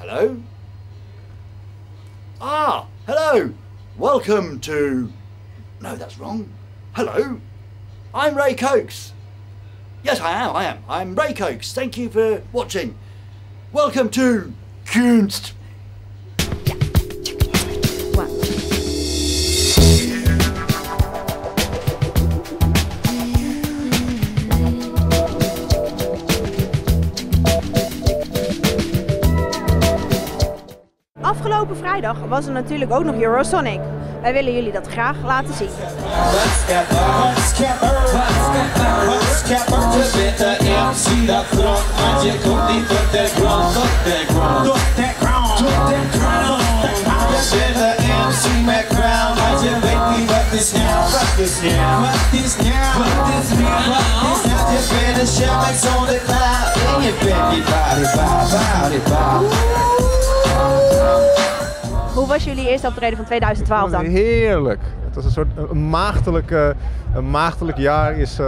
Hello? Ah, hello! Welcome to... No, that's wrong. Hello? I'm Ray Cokes. Yes, I am. I'm Ray Cokes. Thank you for watching. Welcome to Kunst. Afgelopen vrijdag was er natuurlijk ook nog Eurosonic. Wij willen jullie dat graag laten zien. Hoe was jullie eerste optreden van 2012 dan? Heerlijk. Het was een soort een maagdelijk jaar is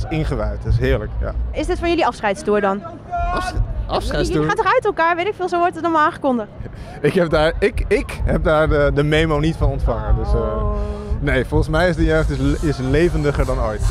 ingewijd. Dat is heerlijk. Ja. Is dit van jullie afscheidstour dan? Afscheidstour? Jullie gaan toch uit elkaar? Weet ik veel, zo wordt het allemaal aangekondigd. Ik heb daar de memo niet van ontvangen. Dus, nee, volgens mij is de jeugd is levendiger dan ooit.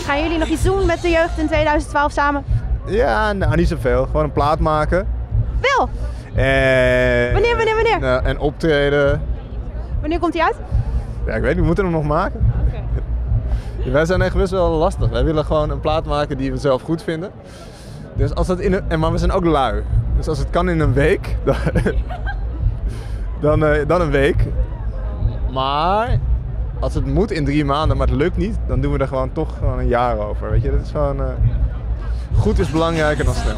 Gaan jullie nog iets doen met de jeugd in 2012 samen? Ja, nou niet zoveel. Gewoon een plaat maken. Wel? Wanneer? En optreden. Wanneer komt die uit? Ja, ik weet niet, we moeten hem nog maken. Okay. Ja, wij zijn echt best wel lastig. Wij willen gewoon een plaat maken die we zelf goed vinden. Dus als dat maar we zijn ook lui. Dus als het kan in een week, dan een week. Maar als het moet in 3 maanden, maar het lukt niet, dan doen we er gewoon toch een jaar over. Weet je, dat is gewoon... Goed is belangrijker dan snel.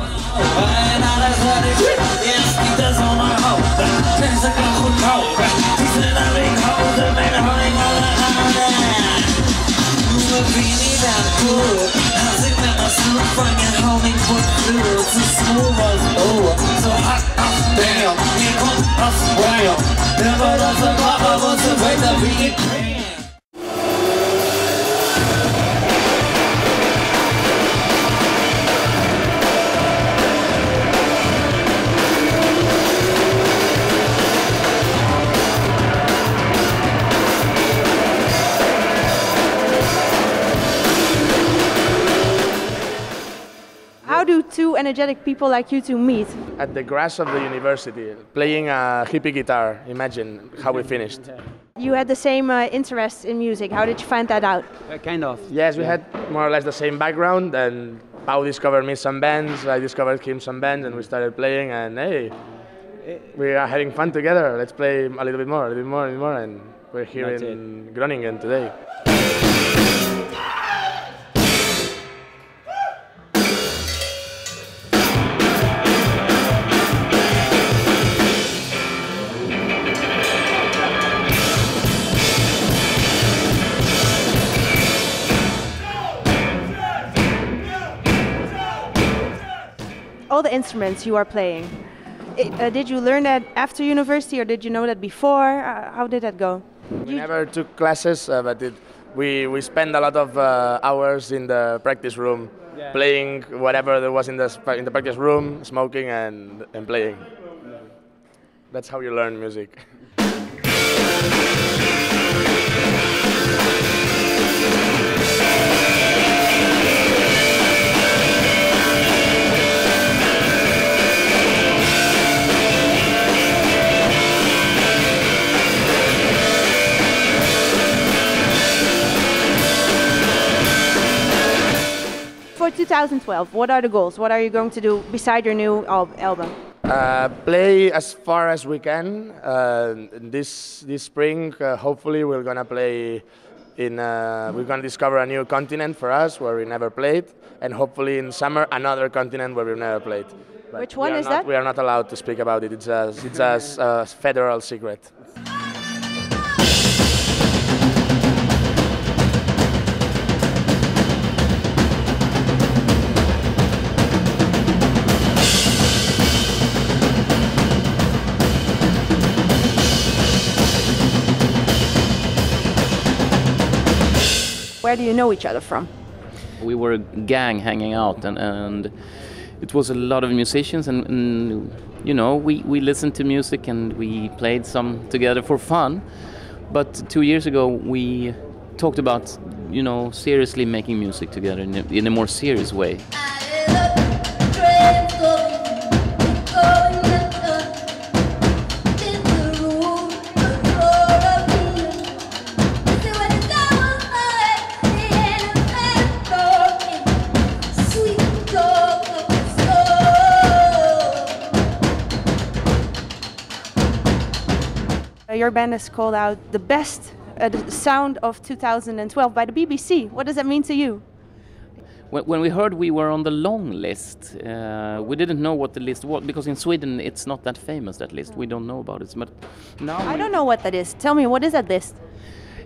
How do two energetic people like you two meet? At the grass of the university, playing a hippie guitar. Imagine how we finished. You had the same interest in music. How did you find that out? Kind of. Yes, we had more or less the same background, and Pau discovered me some bands, I discovered him some bands, and we started playing, and hey, we are having fun together. Let's play a little bit more, and we're here in Groningen today. All the instruments you are playing, did you learn that after university or did you know that before? How did that go? We never took classes, but we spent a lot of hours in the practice room, playing whatever there was in the practice room, smoking and playing. That's how you learn music. For 2012, what are the goals? What are you going to do beside your new album? Play as far as we can. This spring, hopefully, we're gonna play in. We're gonna discover a new continent for us where we never played, and hopefully in summer another continent where we've never played. But which one is that? We are not allowed to speak about it. It's a federal secret. where do you know each other from? We were a gang hanging out, and it was a lot of musicians, and you know, we listened to music and we played some together for fun. But 2 years ago we talked about, you know, seriously making music together in a more serious way. Your band is called out the best the sound of 2012 by the BBC. What does that mean to you? When we heard we were on the long list, we didn't know what the list was, because in Sweden it's not that famous, that list. We don't know about it. But now I don't know what that is. Tell me, what is that list?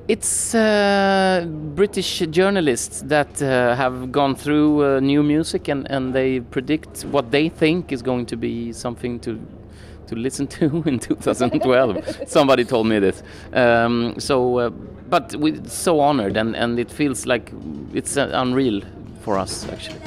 It's British journalists that have gone through new music, and they predict what they think is going to be something to listen to in 2012. Somebody told me this. But we're so honored, and it feels like it's unreal for us, actually.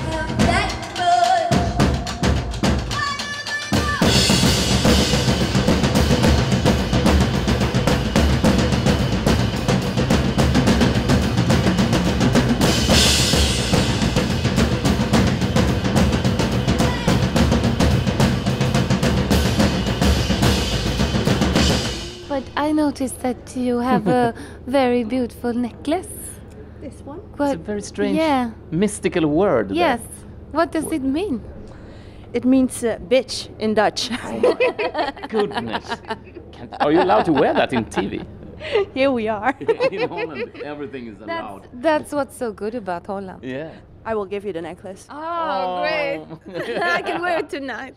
I noticed that you have a very beautiful necklace. This one? It's a very strange, mystical word. Yes. What does it mean? It means bitch in Dutch. Goodness. Are you allowed to wear that in TV? Here we are. In Holland, everything is allowed. That's what's so good about Holland. Yeah. I will give you the necklace. Oh, great. I can wear it tonight.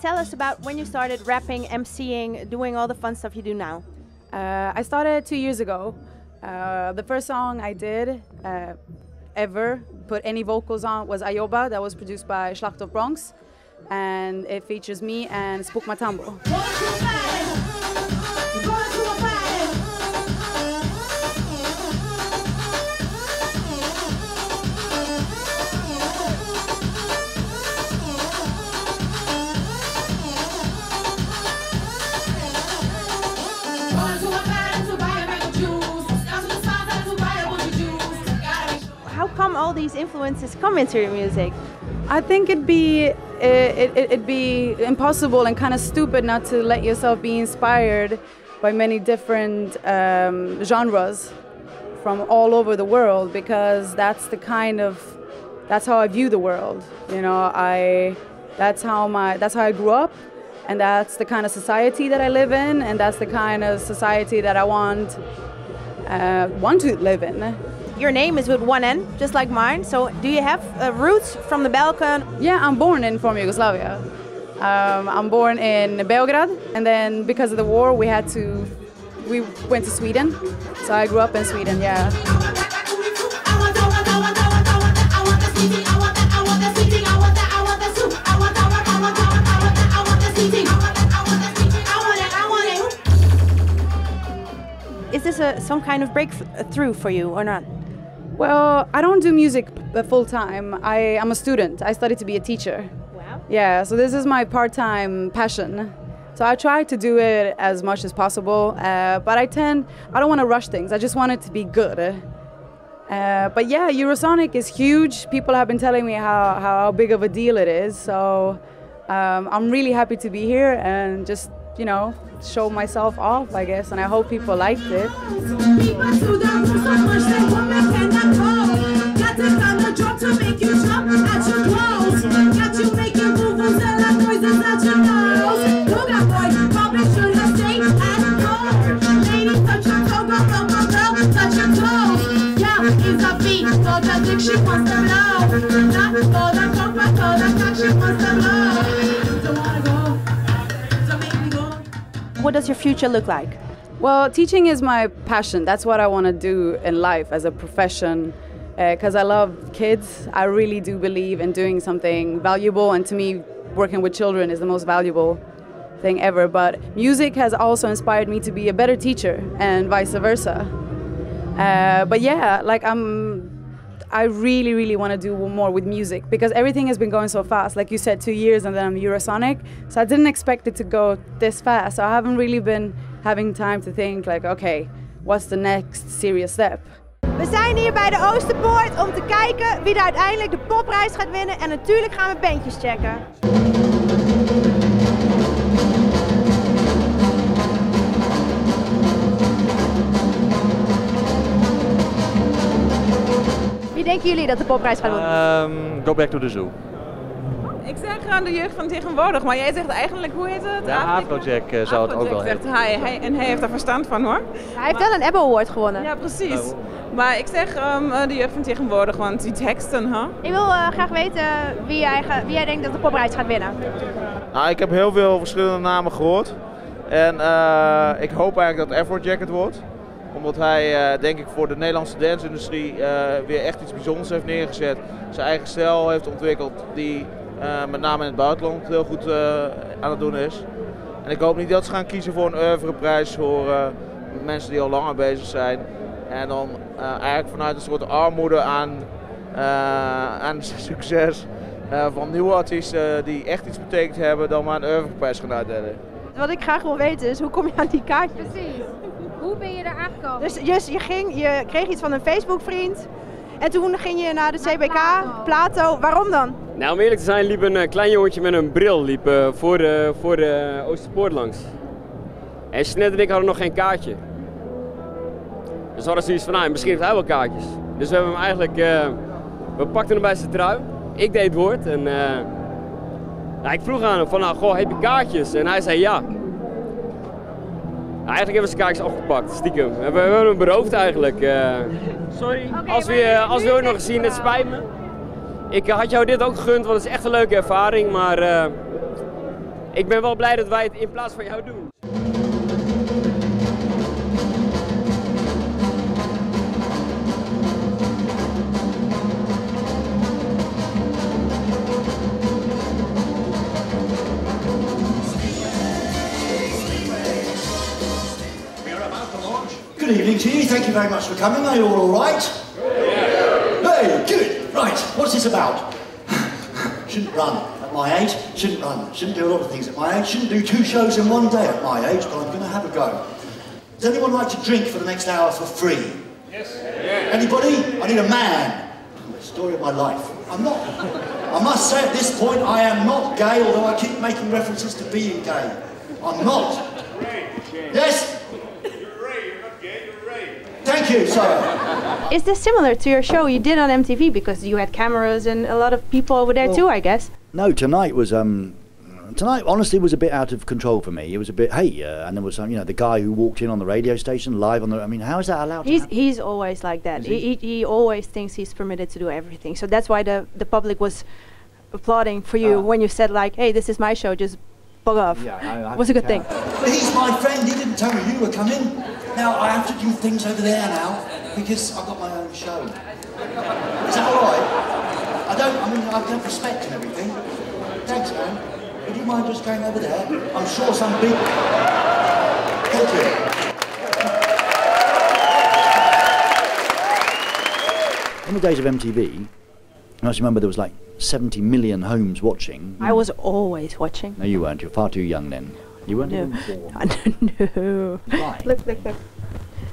Tell us about when you started rapping, MCing, doing all the fun stuff you do now. I started 2 years ago. The first song I did ever put any vocals on was Ayoba, that was produced by Slacht of Bronx, and it features me and Spook Matambo. How come all these influences come into your music? I think it'd be impossible and kind of stupid not to let yourself be inspired by many different genres from all over the world, because that's how I view the world. You know, that's how I grew up, and that's the kind of society that I live in, and that's the kind of society that I want to live in. Your name is with one N, just like mine. So do you have roots from the Balkan? Yeah, I'm born in former Yugoslavia. I'm born in Beograd, and then because of the war, we went to Sweden. So I grew up in Sweden, yeah. Is this some kind of breakthrough for you or not? Well, I don't do music full time. I'm a student. I study to be a teacher. Wow. Yeah, so this is my part-time passion. So I try to do it as much as possible, but I don't want to rush things. I just want it to be good. But yeah, Eurosonic is huge. People have been telling me how big of a deal it is. So I'm really happy to be here and just, you know, show myself off, I guess, and I hope people liked it. Got to come the drop to make you jump at your What does your future look like? Well, teaching is my passion. That's what I want to do in life as a profession. Because I love kids. I really do believe in doing something valuable, and to me, working with children is the most valuable thing ever. But music has also inspired me to be a better teacher, and vice versa. But yeah, like I really, really want to do more with music, because everything has been going so fast. Like you said, 2 years and then I'm Eurosonic. So I didn't expect it to go this fast. So I haven't really been having time to think like, okay, what's the next serious step? We zijn hier bij de Oosterpoort om te kijken wie er uiteindelijk de Popprijs gaat winnen. En natuurlijk gaan we bandjes checken. Wie denken jullie dat de Popprijs gaat winnen? Go back to the zoo. Ik zeg aan de jeugd van tegenwoordig, maar jij zegt eigenlijk, hoe heet het? Ja, Afrojack zou het ook wel hebben. En hij heeft er verstand van, hoor. Hij heeft wel een Ebbe Award gewonnen. Ja, precies. Maar ik zeg de jeugd van tegenwoordig, want die teksten, hè? Ik wil graag weten wie jij denkt dat de Popprijs gaat winnen. Nou, ik heb heel veel verschillende namen gehoord. En ik hoop eigenlijk dat Afrojack het wordt. Omdat hij, denk ik, voor de Nederlandse dance-industrie weer echt iets bijzonders heeft neergezet. Zijn eigen stijl heeft ontwikkeld die met name in het buitenland heel goed aan het doen is. En ik hoop niet dat ze gaan kiezen voor een oeuvreprijs voor mensen die al langer bezig zijn. En dan eigenlijk vanuit een soort armoede aan succes van nieuwe artiesten die echt iets betekend hebben, dan maar een oeuvreprijs gaan uitdelen. Wat ik graag wil weten is, hoe kom je aan die kaart? Precies. Hoe ben je daar aangekomen? Dus je kreeg iets van een Facebook-vriend en toen ging je naar de CBK, Plato. Waarom dan? Nou, om eerlijk te zijn liep een klein jongetje met een bril voor de Oosterpoort langs. En Jeanette en ik hadden nog geen kaartje. Dus we hadden zoiets van, nou, misschien heeft hij wel kaartjes. Dus we hebben hem eigenlijk, we pakten hem bij zijn trui. Ik deed het woord en nou, ik vroeg aan hem van, nou, goh, heb je kaartjes? En hij zei ja. Nou, eigenlijk hebben we zijn kaartjes afgepakt, stiekem. We hebben hem beroofd eigenlijk. Sorry, okay, als we ooit nog eens zien, het spijt me. Ik had jou dit ook gegund, want het is echt een leuke ervaring. Maar ik ben wel blij dat wij het in plaats van jou doen. Good evening to you, thank you very much for coming. Are you all right? Yeah. Hey, good. Right, what's this about? Shouldn't run at my age, shouldn't run, shouldn't do a lot of things at my age, shouldn't do 2 shows in 1 day at my age, but I'm going to have a go. Does anyone like to drink for the next hour for free? Yes. Yeah. Anybody? I need a man. The story of my life. I must say at this point, I am not gay, although I keep making references to being gay. I'm not. Yes? Thank you, sir. Is this similar to your show you did on MTV? Because you had cameras and a lot of people over there too, I guess. No, tonight was tonight honestly was a bit out of control for me. It was a bit and there was the guy who walked in on the radio station live on the. I mean, how is that allowed? He's always like that. He always thinks he's permitted to do everything. So that's why the public was applauding for you when you said like, hey, this is my show, just bug off. Yeah, it was a good thing. But he's my friend. He didn't tell me you were coming. Now I have to do things over there now because I've got my own show. Is that all right? I don't respect and everything. Thanks, man. Would you mind just going over there? I'm sure some big. Thank you. In the days of MTV, I must remember there was like 70 million homes watching. I was always watching. No, you weren't. You're far too young then. You weren't even born. No. Look.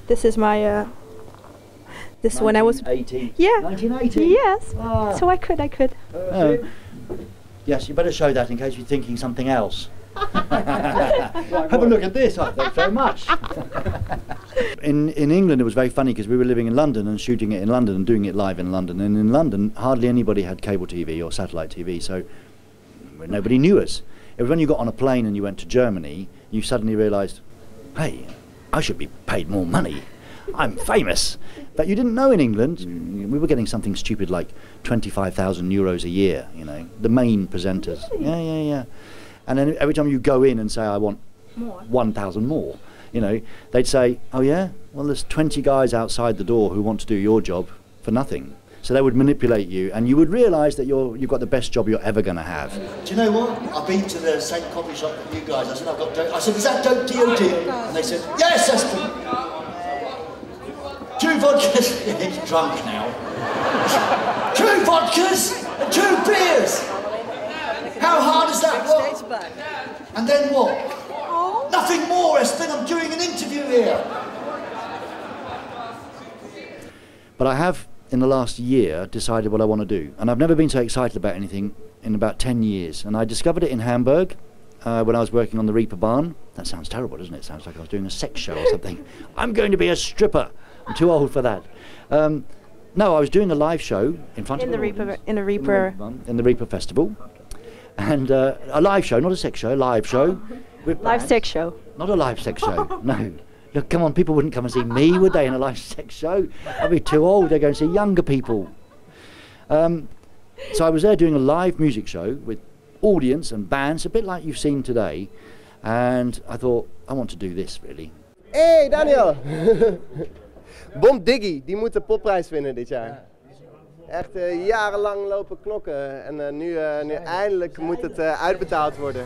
This is my. This when I was 1980. Yeah. 1980. Yes. Ah. So I could. Yes, you better show that in case you're thinking something else. Have a look at this. Oh, thanks very much. In England, it was very funny because we were living in London and shooting it in London and doing it live in London. And in London, hardly anybody had cable TV or satellite TV, so nobody knew us. It was when you got on a plane and you went to Germany, you suddenly realised, hey, I should be paid more money. I'm famous. But you didn't know in England, we were getting something stupid like 25,000 euros a year, you know, the main presenters. Yeah. And then every time you go in and say, I want 1,000 more, you know, they'd say, oh yeah, well there's 20 guys outside the door who want to do your job for nothing. So they would manipulate you, and you would realise that you've got the best job you're ever going to have. Do you know what? I've been to the same coffee shop that you guys. I said, I've got dope. I said, is that dope DOD? And they said, yes, that's the 2 vodkas. He's drunk now. 2 vodkas and 2 beers. How hard is that? What? And then what? Nothing more, Espen. I'm doing an interview here. But I have, in the last year, decided what I want to do. And I've never been so excited about anything in about 10 years. And I discovered it in Hamburg when I was working on the Reeperbahn. That sounds terrible, doesn't it? It sounds like I was doing a sex show or something. I'm going to be a stripper. I'm too old for that. No, I was doing a live show in front of the Reeper Festival. And a live show, not a sex show, a live show. Live sex show. Not a live sex show, no. Look, come on, people wouldn't come and see me, would they, in a live sex show? I'd be too old, they'd go and see younger people. So I was there doing a live music show with audience and bands, a bit like you've seen today. And I thought, I want to do this, really. Hey, Daniel! Bom Diggy, die moet de Popprijs winnen dit jaar. Echt jarenlang lopen knokken en nu eindelijk moet het uitbetaald worden.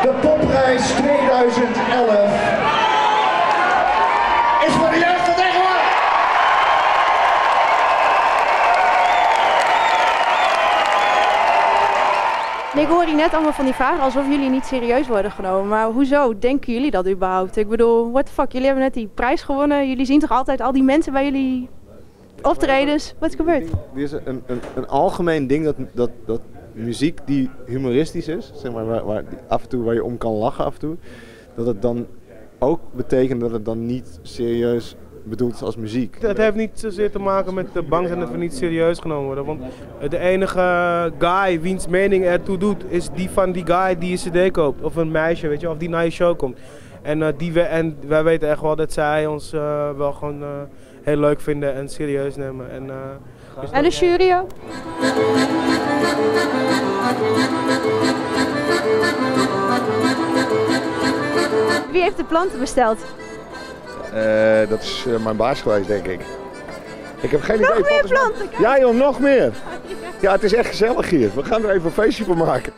De Popprijs 2011 is voor de jeugd van tegenwoordig. Ik hoor hier net allemaal van die vragen alsof jullie niet serieus worden genomen. Maar hoezo denken jullie dat überhaupt? Ik bedoel, what the fuck, jullie hebben net die prijs gewonnen. Jullie zien toch altijd al die mensen bij jullie optredens? Wat is gebeurd? Er is een algemeen ding dat muziek die humoristisch is, zeg maar, waar af en toe waar je om kan lachen af en toe, dat het dan ook betekent dat het dan niet serieus bedoeld is als muziek. Het heeft niet zozeer te maken met de bang zijn dat we niet serieus genomen worden. Want de enige guy wiens mening ertoe doet, is die van die guy die een cd koopt. Of een meisje, weet je, of die naar je show komt. En wij weten echt wel dat zij ons wel gewoon heel leuk vinden en serieus nemen. En de jury ook? Wie heeft de planten besteld? Dat is mijn baas geweest, denk ik. Ik heb geen idee. Nog meer planten? Ja joh, nog meer. Ja, het is echt gezellig hier. We gaan er even een feestje van maken.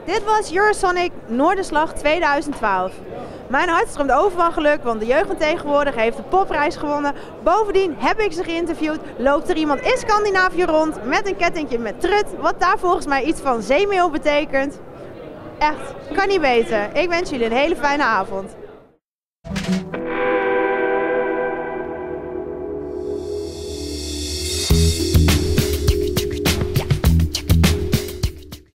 Dit was Eurosonic Noorderslag 2012. Mijn hart stroomt over van geluk, want de jeugd van tegenwoordig heeft de Popprijs gewonnen. Bovendien heb ik ze geïnterviewd, loopt er iemand in Scandinavië rond met een kettingje met trut, wat daar volgens mij iets van zeemeel betekent. Echt, kan niet beter. Ik wens jullie een hele fijne avond.